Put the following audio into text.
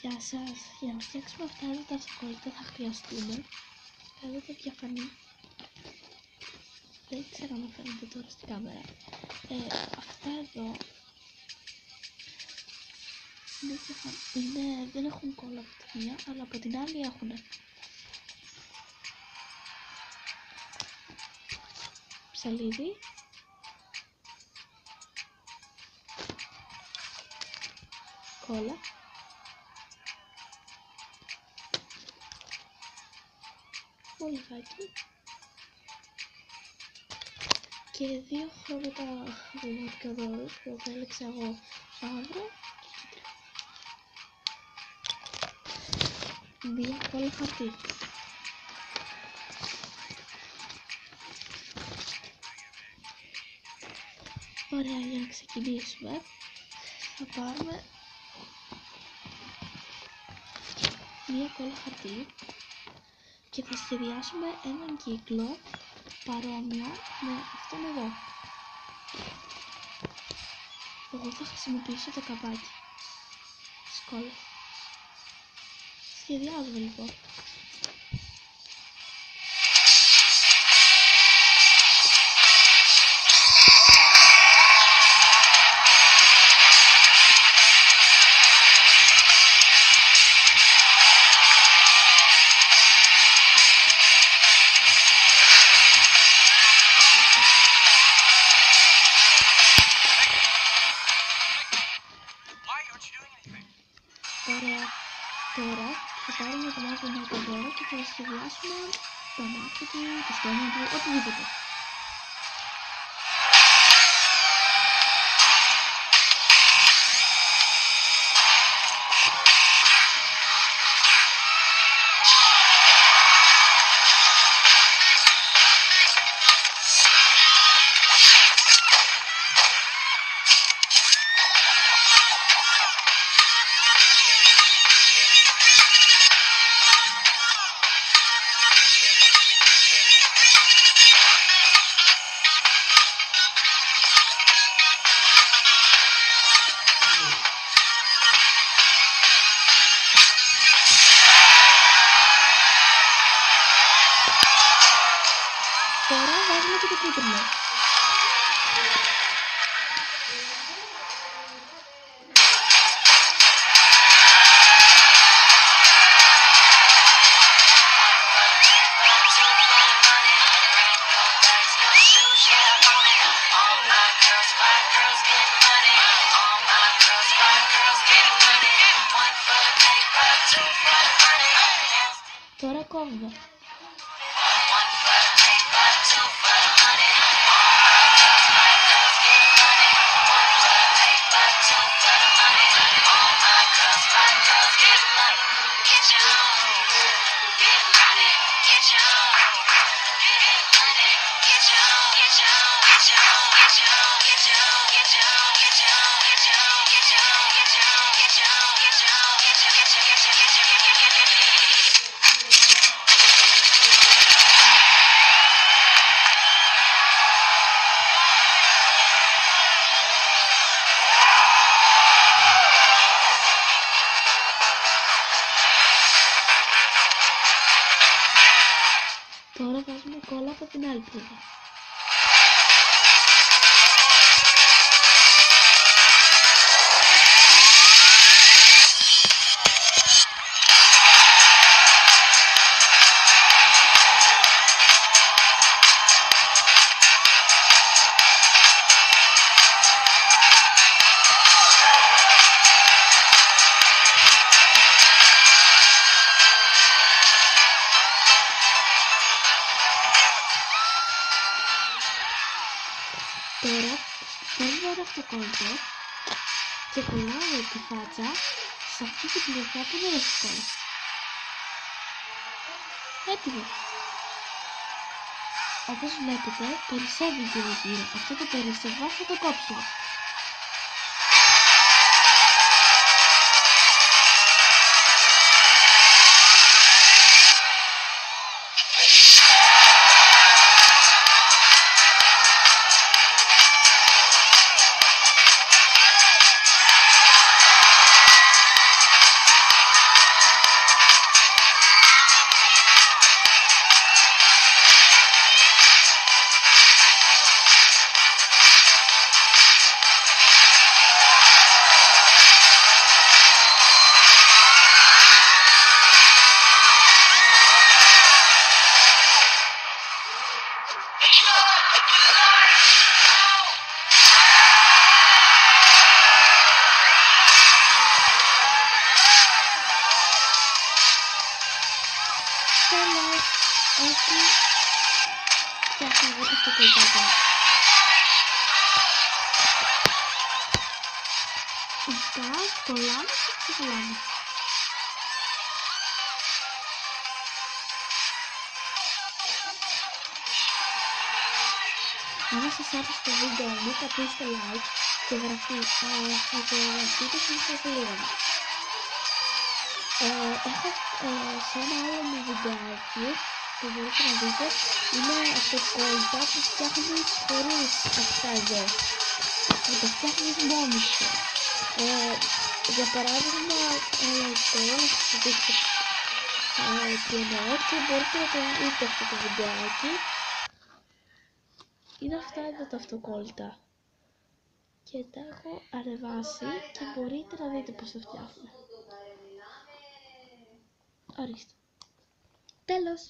Γεια σας, για να φτιάξουμε αυτά εδώ τα αυτοκόλλητα θα χρειαστούμε. Εδώ το διαφανή. Δεν ξέρω αν φαίνεται τώρα στην κάμερα. Αυτά εδώ δεν έχουν κόλλα από τη μία, αλλά από την άλλη έχουν. Ψαλίδι. Κόλλα. Μολυβάκι. Και δύο χρώματα γραμματικά δώρους που επέλεξα εγώ, μαύρο και κίτρινο. Μία κόλλα χαρτί. Ωραία, για να ξεκινήσουμε θα πάρουμε μία κόλλα χαρτί και θα σχεδιάσουμε έναν κύκλο παρόμοιο με αυτόν εδώ. Εγώ θα χρησιμοποιήσω το καπάκι της κόλλας. Σχεδιάζουμε λοιπόν. Ωραία, τώρα θα πάρουμε το μαύρο μαρκαδόρο και θα σχεδιάσουμε τα μάτια του, το στόμα του, οτιδήποτε. Τώρα βάζουμε και το κίτρινο. Τώρα κόβουμε. Τώρα βάζουμε κόλλα από την άλλη πλευρά. Τώρα παίρνω ένα αυτοκόλλητο και κολλάω τη φάτσα σε αυτή την πλευρά που δεν έχει κόλλα. Έτοιμο. Όπως βλέπετε, περισσεύει γύρω-γύρω. Αυτό το περίσσευμα θα το κόψουμε. Τέλος, έτσι φτιάχνουμε αυτό το κολπάκι. Αυτά κολλάμε και ξεκολλάμε. Αν σας άρεσε το βίντεο μου, πατήστε like και γραφτείτε στην σχολεία μου. Έχω σε ένα άλλο μου βιντεάκι που μπορείτε να δείτε, είναι αυτοκόλλητα που φτιάχνεις χωρίς αυτά εδώ, που τα φτιάχνεις μόνος σου. Για παράδειγμα, τώρα θα σας δείξω τι εννοώ και μπορείτε να το δείτε αυτό το βιντεάκι. Είναι αυτά εδώ τα αυτοκόλλητα και τα έχω ανεβάσει και μπορείτε να δείτε πώς τα φτιάχνω. Ορίστε. Τέλος.